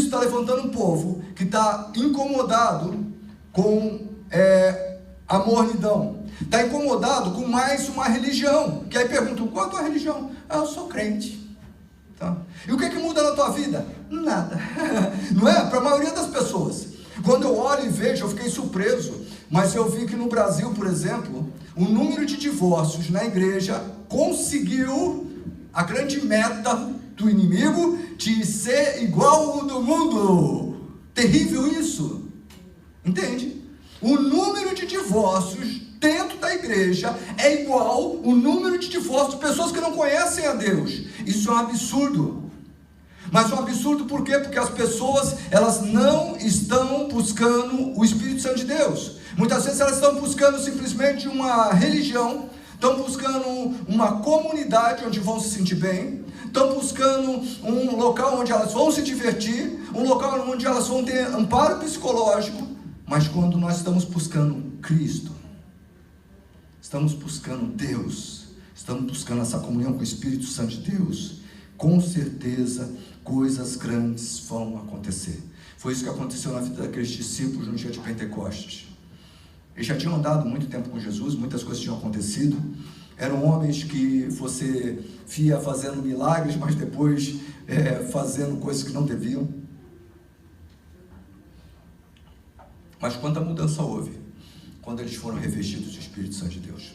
está levantando um povo que está incomodado com a mornidão. Está incomodado com mais uma religião. Que aí perguntam, qual é a tua religião? Eu sou crente. Tá? E o que muda na tua vida? Nada. Não é? Para a maioria das pessoas. Quando eu olho e vejo, eu fiquei surpreso. Mas eu vi que no Brasil, por exemplo, o número de divórcios na igreja conseguiu a grande meta do inimigo de ser igual ao do mundo. Terrível isso. Entende? O número de divórcios dentro da igreja é igual o número de divórcios de pessoas que não conhecem a Deus. Isso é um absurdo. Mas é um absurdo por quê? Porque as pessoas, elas não estão buscando o Espírito Santo de Deus. Muitas vezes elas estão buscando simplesmente uma religião, estão buscando uma comunidade onde vão se sentir bem, estão buscando um local onde elas vão se divertir, um local onde elas vão ter amparo psicológico. Mas quando nós estamos buscando Cristo, estamos buscando Deus, estamos buscando essa comunhão com o Espírito Santo de Deus, com certeza coisas grandes vão acontecer. Foi isso que aconteceu na vida daqueles discípulos no dia de Pentecostes. Eles já tinham andado muito tempo com Jesus, muitas coisas tinham acontecido. Eram homens que você via fazendo milagres, mas depois fazendo coisas que não deviam. Mas quanta mudança houve quando eles foram revestidos do Espírito Santo de Deus.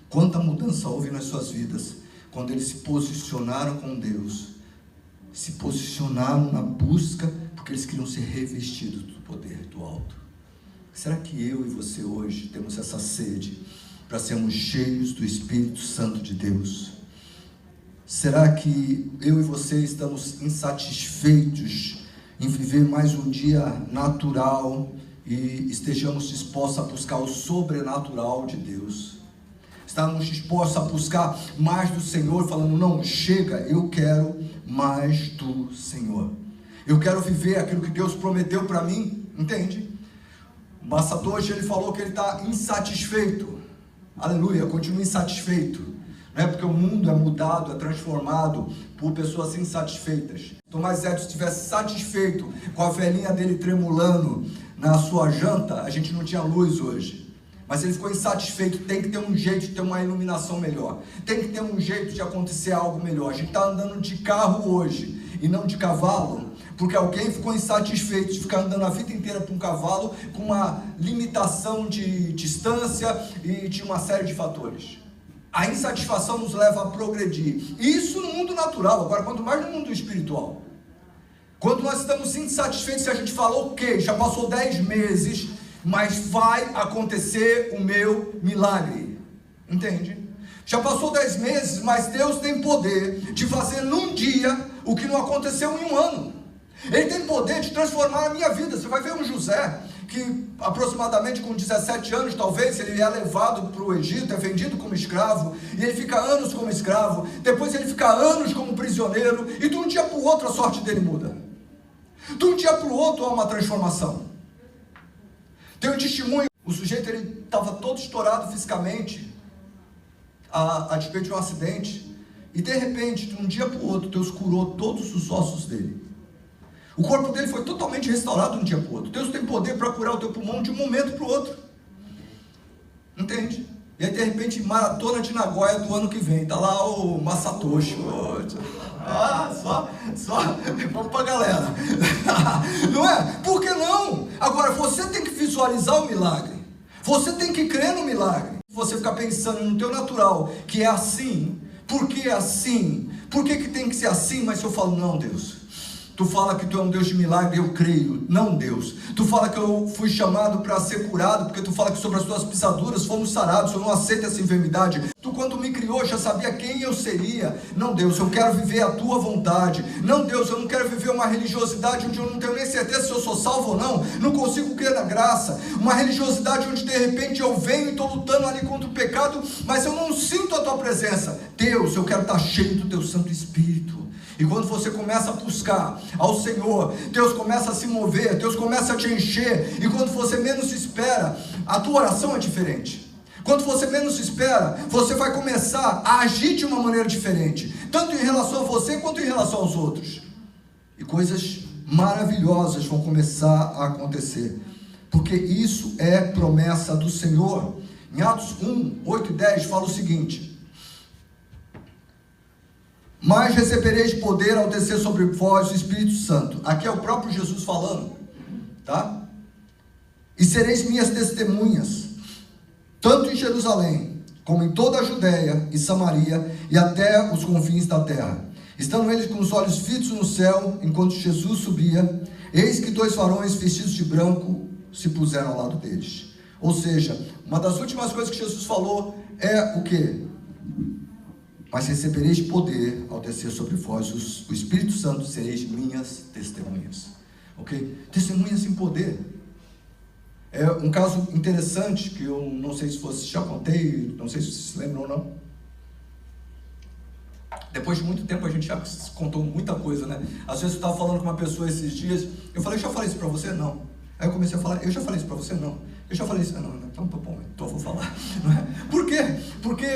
Quanta mudança houve nas suas vidas quando eles se posicionaram com Deus, se posicionaram na busca, porque eles queriam ser revestidos do poder do alto. Será que eu e você hoje temos essa sede para sermos cheios do Espírito Santo de Deus? Será que eu e você estamos insatisfeitos em viver mais um dia natural e estejamos dispostos a buscar o sobrenatural de Deus? Estamos dispostos a buscar mais do Senhor, falando, não, chega, eu quero mais do Senhor. Eu quero viver aquilo que Deus prometeu para mim, entende? O pastor hoje ele falou que ele está insatisfeito. Aleluia, continua insatisfeito. Não é porque o mundo é mudado, é transformado por pessoas insatisfeitas. Tomás Edison estivesse satisfeito com a velhinha dele tremulando na sua janta, a gente não tinha luz hoje. Mas ele ficou insatisfeito, tem que ter um jeito de ter uma iluminação melhor. Tem que ter um jeito de acontecer algo melhor. A gente está andando de carro hoje e não de cavalo, porque alguém ficou insatisfeito de ficar andando a vida inteira para um cavalo com uma limitação de distância e de uma série de fatores. A insatisfação nos leva a progredir. Isso no mundo natural, agora quanto mais no mundo espiritual. Quando nós estamos insatisfeitos, se a gente fala, ok, já passou 10 meses, mas vai acontecer o meu milagre. Entende? Já passou 10 meses, mas Deus tem poder de fazer num dia o que não aconteceu em um ano. Ele tem poder de transformar a minha vida. Você vai ver um José, que aproximadamente com 17 anos, talvez, ele é levado para o Egito, é vendido como escravo, e ele fica anos como escravo, depois ele fica anos como prisioneiro, e de um dia para o outro a sorte dele muda. De um dia para o outro há uma transformação. Tem um testemunho, o sujeito ele estava todo estourado fisicamente, a despeito de um acidente, e de repente, de um dia para o outro, Deus curou todos os ossos dele. O corpo dele foi totalmente restaurado de um dia para o outro. Deus tem poder para curar o teu pulmão de um momento para o outro. Entende? E aí de repente, maratona de Nagoya do ano que vem, está lá o Masatoshi. Vamos para a galera. Não é? Por que não? Agora, você tem que visualizar o milagre. Você tem que crer no milagre. Você ficar pensando no teu natural, que é assim. Por que é assim? Por que tem que ser assim? Mas eu falo, não, Deus. Tu fala que tu é um Deus de milagre, eu creio. Não, Deus. Tu fala que eu fui chamado para ser curado, porque tu fala que sobre as tuas pisaduras fomos sarados. Eu não aceito essa enfermidade. Tu, quando me criou, já sabia quem eu seria. Não, Deus, eu quero viver a tua vontade. Não, Deus, eu não quero viver uma religiosidade onde eu não tenho nem certeza se eu sou salvo ou não. Não consigo crer na graça. Uma religiosidade onde de repente eu venho e estou lutando ali contra o pecado, mas eu não sinto a tua presença. Deus, eu quero estar cheio do teu Santo Espírito. E quando você começa a buscar ao Senhor, Deus começa a se mover, Deus começa a te encher, e quando você menos espera, a tua oração é diferente. Quando você menos espera, você vai começar a agir de uma maneira diferente, tanto em relação a você quanto em relação aos outros. E coisas maravilhosas vão começar a acontecer, porque isso é promessa do Senhor. Em Atos 1, 8 e 10 fala o seguinte: mas recebereis poder ao descer sobre vós o Espírito Santo. Aqui é o próprio Jesus falando, tá? E sereis minhas testemunhas, tanto em Jerusalém, como em toda a Judéia e Samaria, e até os confins da terra. Estando eles com os olhos fitos no céu, enquanto Jesus subia, eis que 2 varões vestidos de branco se puseram ao lado deles. Ou seja, uma das últimas coisas que Jesus falou é o quê? Mas recebereis poder ao descer sobre vós o Espírito Santo, sereis minhas testemunhas. Ok? Testemunhas em poder. É um caso interessante que eu não sei se você já contei, não sei se vocês se lembram ou não. Depois de muito tempo a gente já contou muita coisa, né? Às vezes eu estava falando com uma pessoa esses dias, eu falei, eu já falei isso para você? Não. Aí eu comecei a falar, eu já falei isso para você? Não. Eu já falei isso? Não, então tá bom, então eu vou falar. Não é? Por quê? Porque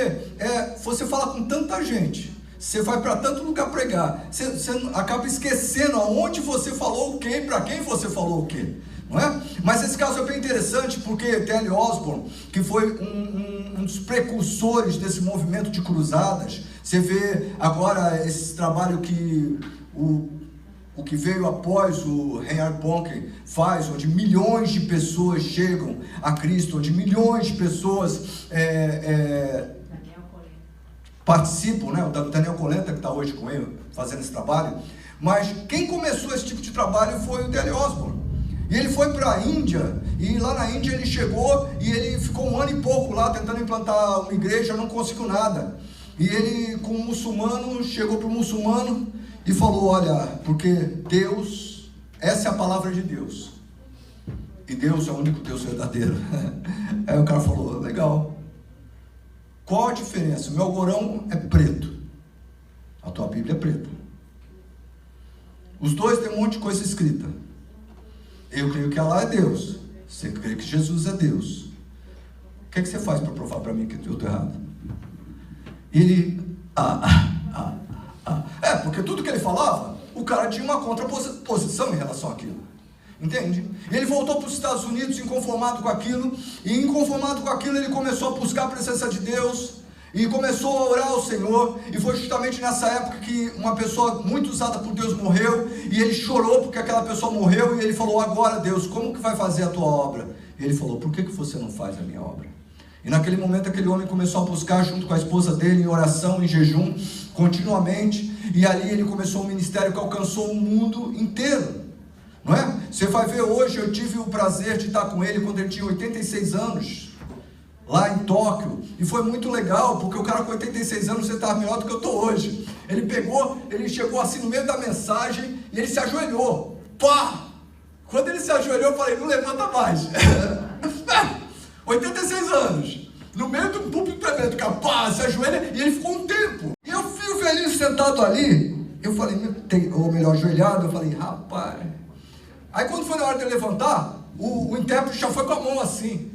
você fala com tanta gente, você vai para tanto lugar pregar, você acaba esquecendo aonde você falou o quê, para quem você falou o quê. Não é? Mas esse caso é bem interessante, porque T.L. Osborne, que foi um dos precursores desse movimento de cruzadas, você vê agora esse trabalho que o que veio após o Reinhard Bonnke faz, onde milhões de pessoas chegam a Cristo, onde milhões de pessoas participam, né? O Daniel Colenta, que está hoje com ele, fazendo esse trabalho. Mas quem começou esse tipo de trabalho foi o T.L. Osborne. E ele foi para a Índia, e lá na Índia ele chegou, e ele ficou 1 ano e pouco lá, tentando implantar uma igreja, não conseguiu nada. E ele, com um muçulmano, chegou para o muçulmano e falou, olha, porque Deus, essa é a palavra de Deus, e Deus é o único Deus verdadeiro. Aí o cara falou, legal, qual a diferença? O meu Alcorão é preto, a tua Bíblia é preta, os dois têm um monte de coisa escrita. Eu creio que Allah é Deus, você crê que Jesus é Deus, o que você faz para provar para mim que eu estou errado? Ele, porque tudo que ele falava, o cara tinha uma contraposição em relação àquilo, entende? Ele voltou para os Estados Unidos inconformado com aquilo, e inconformado com aquilo ele começou a buscar a presença de Deus, e começou a orar ao Senhor, e foi justamente nessa época que uma pessoa muito usada por Deus morreu, e ele chorou porque aquela pessoa morreu, e ele falou, agora Deus, como que vai fazer a tua obra? E ele falou, por que você não faz a minha obra? E naquele momento aquele homem começou a buscar junto com a esposa dele, em oração, em jejum, continuamente, e ali ele começou um ministério que alcançou o mundo inteiro, não é? Você vai ver hoje, eu tive o prazer de estar com ele quando ele tinha 86 anos, lá em Tóquio, e foi muito legal, porque o cara com 86 anos, você estava melhor do que eu estou hoje. Ele chegou assim no meio da mensagem, e ele se ajoelhou, pá! Quando ele se ajoelhou, eu falei, não levanta mais. 86 anos, no meio do púlpito tremendo, capaz, se ajoelha, e ele ficou um tempo. E eu vi o velhinho sentado ali, eu falei, ou melhor, ajoelhado, eu falei, rapaz. Aí quando foi na hora de ele levantar, o intérprete já foi com a mão assim.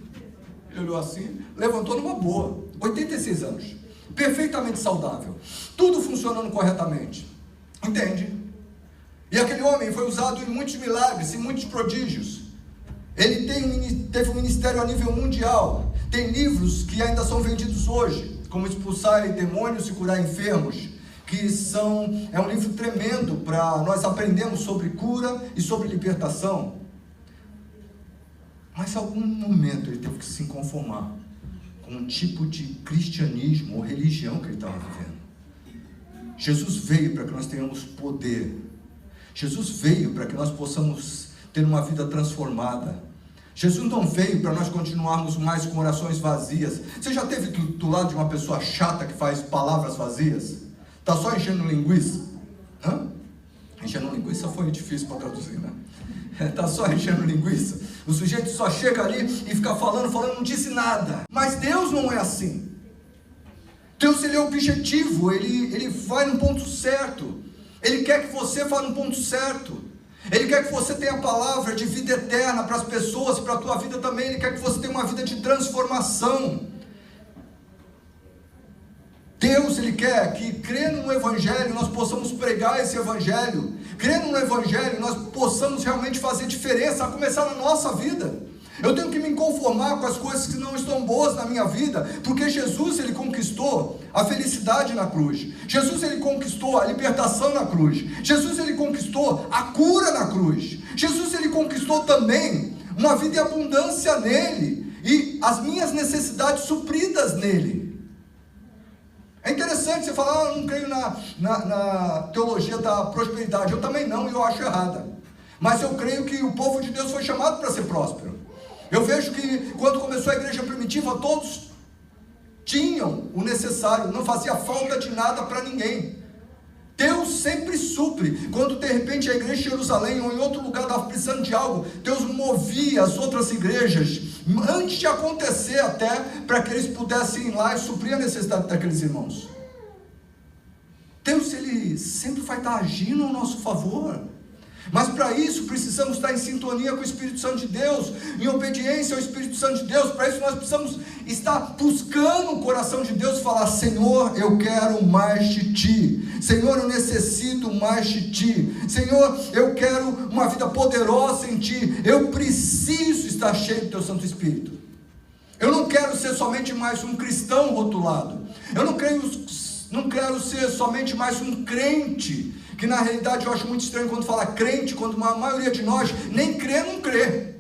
Ele olhou assim, levantou numa boa, 86 anos, perfeitamente saudável, tudo funcionando corretamente, entende? E aquele homem foi usado em muitos milagres, em muitos prodígios. Ele teve um ministério a nível mundial, tem livros que ainda são vendidos hoje, como Expulsar Demônios e Curar Enfermos, que é um livro tremendo para nós aprendermos sobre cura e sobre libertação. Mas em algum momento ele teve que se conformar com um tipo de cristianismo ou religião que ele estava vivendo. Jesus veio para que nós tenhamos poder. Jesus veio para que nós possamos ter uma vida transformada. Jesus não veio para nós continuarmos mais com orações vazias. Você já esteve do lado de uma pessoa chata que faz palavras vazias? Está só enchendo linguiça? Enchendo linguiça foi difícil para traduzir, né? Está só enchendo linguiça. O sujeito só chega ali e fica falando, não disse nada. Mas Deus não é assim. Deus, ele é objetivo, ele vai no ponto certo. Ele quer que você vá no ponto certo. Ele quer que você tenha a palavra de vida eterna para as pessoas, para a tua vida também. Ele quer que você tenha uma vida de transformação. Deus Deus, Ele quer que, crendo no Evangelho, nós possamos pregar esse Evangelho. Crendo no Evangelho, nós possamos realmente fazer diferença, a começar na nossa vida. Eu tenho que me conformar com as coisas que não estão boas na minha vida, porque Jesus, Ele conquistou a felicidade na cruz. Jesus, Ele conquistou a libertação na cruz. Jesus, Ele conquistou a cura na cruz. Jesus, Ele conquistou também uma vida em abundância nele, e as minhas necessidades supridas nele. É interessante você falar, eu não creio na teologia da prosperidade. Eu também não, e eu acho errada. Mas eu creio que o povo de Deus foi chamado para ser próspero. Eu vejo que quando começou a igreja primitiva, todos tinham o necessário, não fazia falta de nada para ninguém. Deus sempre supre. Quando de repente a igreja de Jerusalém ou em outro lugar estava precisando de algo, Deus movia as outras igrejas, antes de acontecer até, para que eles pudessem ir lá e suprir a necessidade daqueles irmãos. Deus, Ele sempre vai estar agindo ao nosso favor. Mas para isso precisamos estar em sintonia com o Espírito Santo de Deus, em obediência ao Espírito Santo de Deus. Para isso nós precisamos estar buscando o coração de Deus e falar: Senhor, eu quero mais de Ti. Senhor, eu necessito mais de Ti. Senhor, eu quero uma vida poderosa em Ti. Eu preciso estar cheio do Teu Santo Espírito. Eu não quero ser somente mais um cristão rotulado. Eu não quero ser somente mais um crente, que na realidade eu acho muito estranho quando fala crente, quando a maioria de nós nem crê, não crê.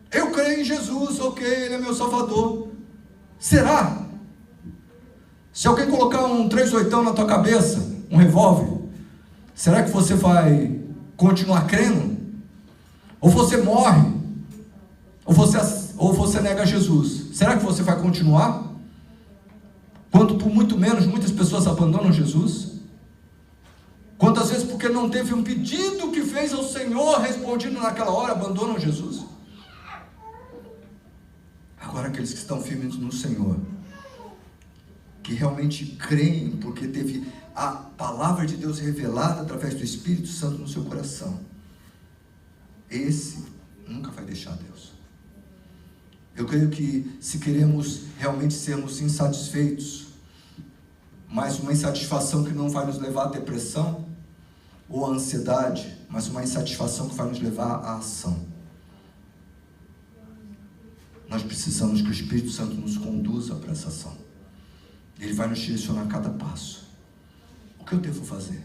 Eu creio em Jesus, ok, Ele é meu Salvador. Será? Se alguém colocar um 38 na tua cabeça, um revólver, será que você vai continuar crendo? Ou você morre? Ou você nega Jesus? Será que você vai continuar? Quando por muito menos muitas pessoas abandonam Jesus? Quantas vezes porque não teve um pedido que fez ao Senhor respondido naquela hora, abandonam Jesus? Agora aqueles que estão firmes no Senhor, que realmente creem, porque teve a palavra de Deus revelada através do Espírito Santo no seu coração, esse nunca vai deixar Deus. Eu creio que se queremos realmente sermos insatisfeitos, mas uma insatisfação que não vai nos levar à depressão ou à ansiedade, mas uma insatisfação que vai nos levar à ação. Nós precisamos que o Espírito Santo nos conduza para essa ação. Ele vai nos direcionar a cada passo. O que eu devo fazer?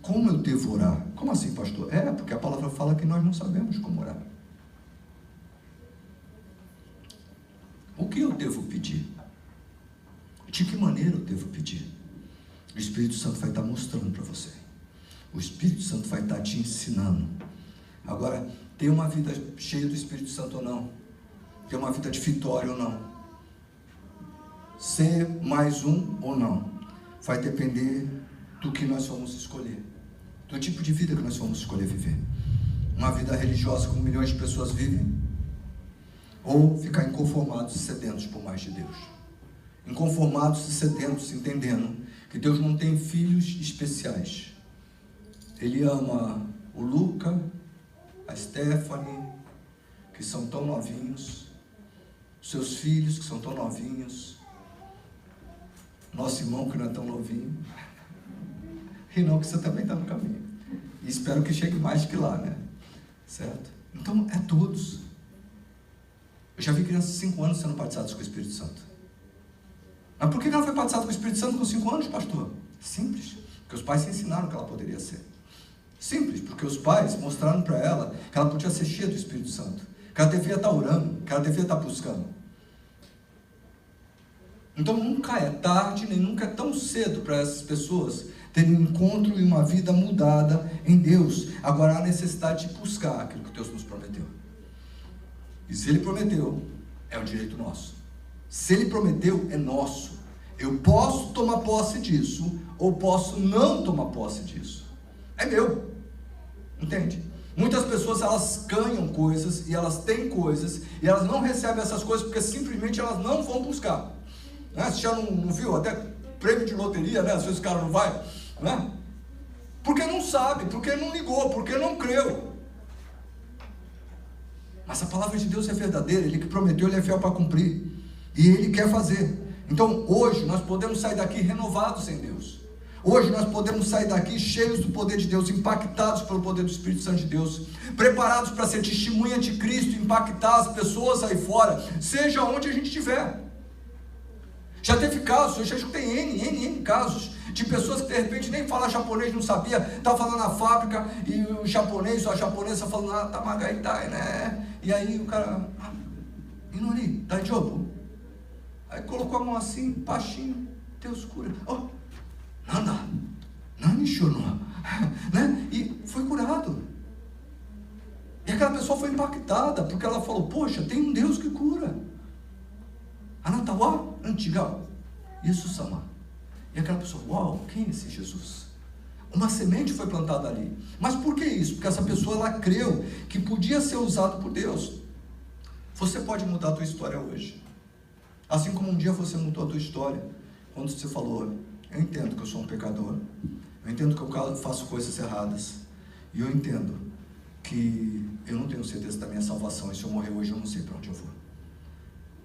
Como eu devo orar? Como assim, pastor? Porque a palavra fala que nós não sabemos como orar. O que eu devo pedir? De que maneira eu devo pedir? O Espírito Santo vai estar mostrando para você. O Espírito Santo vai estar te ensinando. Agora, ter uma vida cheia do Espírito Santo ou não, ter uma vida de vitória ou não, ser mais um ou não, vai depender do que nós vamos escolher, do tipo de vida que nós vamos escolher viver. Uma vida religiosa como milhões de pessoas vivem, ou ficar inconformados e sedentos por mais de Deus. Inconformados e sedentos, entendendo que Deus não tem filhos especiais. Ele ama o Luca, a Stephanie, que são tão novinhos, seus filhos que são tão novinhos, nosso irmão que não é tão novinho, e não que você também está no caminho. E espero que chegue mais que lá, né? Certo? Então, é todos. Eu já vi crianças de 5 anos sendo batizadas com o Espírito Santo. Mas por que ela foi batizada com o Espírito Santo com 5 anos, pastor? Simples, porque os pais ensinaram que ela poderia ser. Simples, porque os pais mostraram para ela que ela podia ser cheia do Espírito Santo, que ela devia estar orando, que ela devia estar buscando. Então nunca é tarde, nem nunca é tão cedo para essas pessoas terem um encontro e uma vida mudada em Deus. Agora há necessidade de buscar aquilo que Deus nos prometeu. E se Ele prometeu, é um direito nosso. Se Ele prometeu, é nosso. Eu posso tomar posse disso, ou posso não tomar posse disso. É meu. Entende? Muitas pessoas, elas ganham coisas, e elas têm coisas, e elas não recebem essas coisas, porque simplesmente elas não vão buscar. Né? Você já não viu até prêmio de loteria, né? Às vezes o cara não vai, né? Porque não sabe, porque não ligou, porque não creu. Mas a palavra de Deus é verdadeira. Ele que prometeu, Ele é fiel para cumprir, e Ele quer fazer. Então hoje nós podemos sair daqui renovados em Deus. Hoje nós podemos sair daqui cheios do poder de Deus, impactados pelo poder do Espírito Santo de Deus, preparados para ser testemunha de Cristo, impactar as pessoas aí fora, seja onde a gente estiver. Já teve casos, eu já escutei N casos, de pessoas que de repente nem falar japonês não sabia, estava falando na fábrica, e o japonês ou a japonesa falando, tamagaitai, né? E aí o cara, Inori, daijoubu? Aí colocou a mão assim, baixinho, Deus cura. Oh, nada, nani shono, né? E foi curado. E aquela pessoa foi impactada, porque ela falou, poxa, tem um Deus que cura. Anata wa antiga, isso sama. E aquela pessoa, uau, quem é esse Jesus? Uma semente foi plantada ali. Mas por que isso? Porque essa pessoa, ela creu que podia ser usado por Deus. Você pode mudar a tua história hoje. Assim como um dia você mudou a tua história, quando você falou, eu entendo que eu sou um pecador, eu entendo que eu faço coisas erradas, e eu entendo que eu não tenho certeza da minha salvação, e se eu morrer hoje eu não sei para onde eu vou.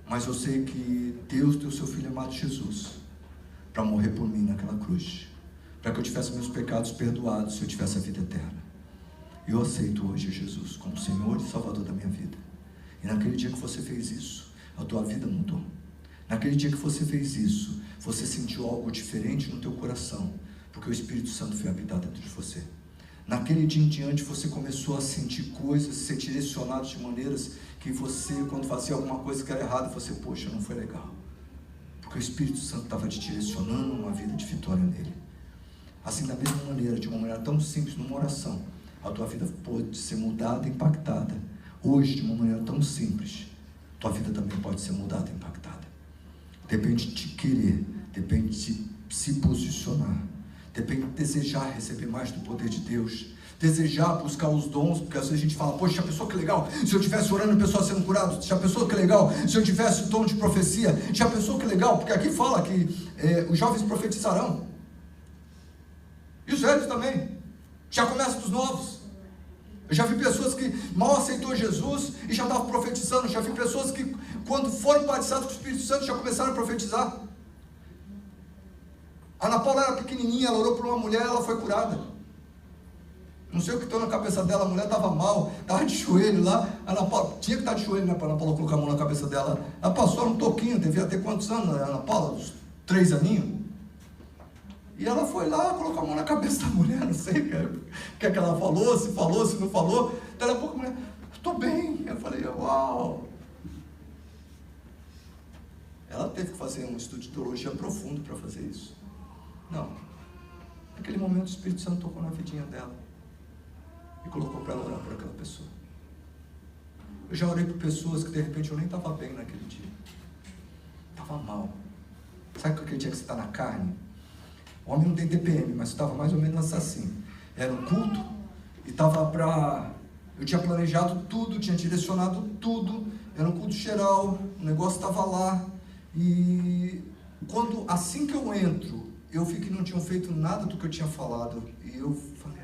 Mas eu sei que Deus deu seu Filho amado Jesus para morrer por mim naquela cruz, para que eu tivesse meus pecados perdoados, se eu tivesse a vida eterna. E eu aceito hoje Jesus como Senhor e Salvador da minha vida. E naquele dia que você fez isso, a tua vida mudou. Naquele dia que você fez isso, você sentiu algo diferente no teu coração, porque o Espírito Santo foi habitar dentro de você. Naquele dia em diante, você começou a sentir coisas, ser direcionado de maneiras que você, quando fazia alguma coisa que era errada, você, poxa, não foi legal. Porque o Espírito Santo estava te direcionando uma vida de vitória nele. Assim, da mesma maneira, de uma maneira tão simples, numa oração, a tua vida pode ser mudada, impactada. Hoje, de uma maneira tão simples, tua vida também pode ser mudada, impactada. Depende de querer, depende de se posicionar, depende de desejar receber mais do poder de Deus, desejar buscar os dons, porque às vezes a gente fala, poxa, já pensou que legal, se eu estivesse orando e a pessoa sendo curado, já pensou que legal, se eu tivesse o dom de profecia, já pensou que legal, porque aqui fala que os jovens profetizarão, e os velhos também, já começa dos novos. Eu já vi pessoas que mal aceitou Jesus e já estavam profetizando, já vi pessoas que quando foram batizadas com o Espírito Santo já começaram a profetizar. A Ana Paula era pequenininha, ela orou por uma mulher, ela foi curada. Não sei o que estou na cabeça dela, a mulher estava mal, estava de joelho lá, a Ana Paula, tinha que estar de joelho, né, para a Ana Paula colocar a mão na cabeça dela. Ela passou um toquinho, devia ter quantos anos, a Ana Paula? Uns 3 aninhos. E ela foi lá, colocou a mão na cabeça da mulher, não sei o que é que ela falou, se não falou. Daí a pouco a mulher, estou bem. Eu falei, uau. Ela teve que fazer um estudo de teologia profundo para fazer isso. Não. Naquele momento o Espírito Santo tocou na vidinha dela e colocou para ela orar por aquela pessoa. Eu já orei por pessoas que de repente eu nem estava bem naquele dia. Estava mal. Sabe aquele dia que você está na carne? O homem não tem TPM, mas estava mais ou menos assim. Era um culto e estava para... Eu tinha planejado tudo, tinha direcionado tudo. Era um culto geral, o negócio estava lá. E assim que eu entro, eu vi que não tinham feito nada do que eu tinha falado. E eu falei,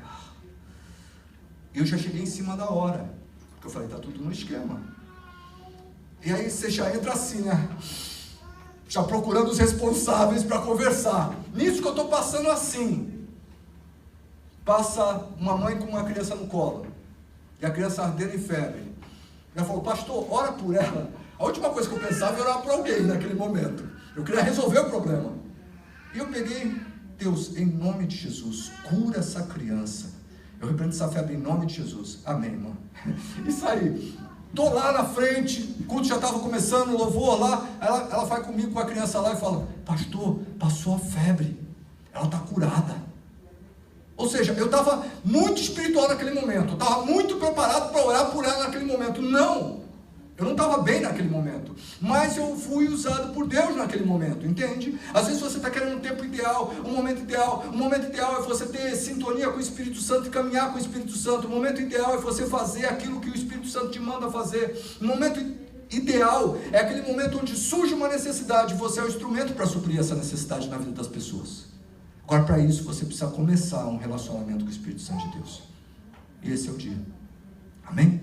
eu já cheguei em cima da hora. Porque eu falei, está tudo no esquema. E aí você já entra assim, né? Já procurando os responsáveis para conversar. Nisso que eu estou passando assim. Passa uma mãe com uma criança no colo. E a criança ardendo em febre. Ela falou, pastor, ora por ela. A última coisa que eu pensava era orar por alguém naquele momento. Eu queria resolver o problema. E eu peguei, Deus, em nome de Jesus, cura essa criança. Eu repreendo essa febre em nome de Jesus. Amém, irmão. E saí. Estou lá na frente, o culto já estava começando, o louvor lá, ela vai comigo com a criança lá e fala, pastor, passou a febre, ela está curada. Ou seja, eu estava muito espiritual naquele momento, eu estava muito preparado para orar por ela naquele momento. Não, eu não estava bem naquele momento, mas eu fui usado por Deus naquele momento, entende? Às vezes você está querendo um tempo ideal, um momento ideal. O momento ideal é você ter sintonia com o Espírito Santo e caminhar com o Espírito Santo. O momento ideal é você fazer aquilo que o Espírito Santo te manda fazer. O momento ideal é aquele momento onde surge uma necessidade, você é o instrumento para suprir essa necessidade na vida das pessoas. Agora, para isso, você precisa começar um relacionamento com o Espírito Santo de Deus. E esse é o dia. Amém?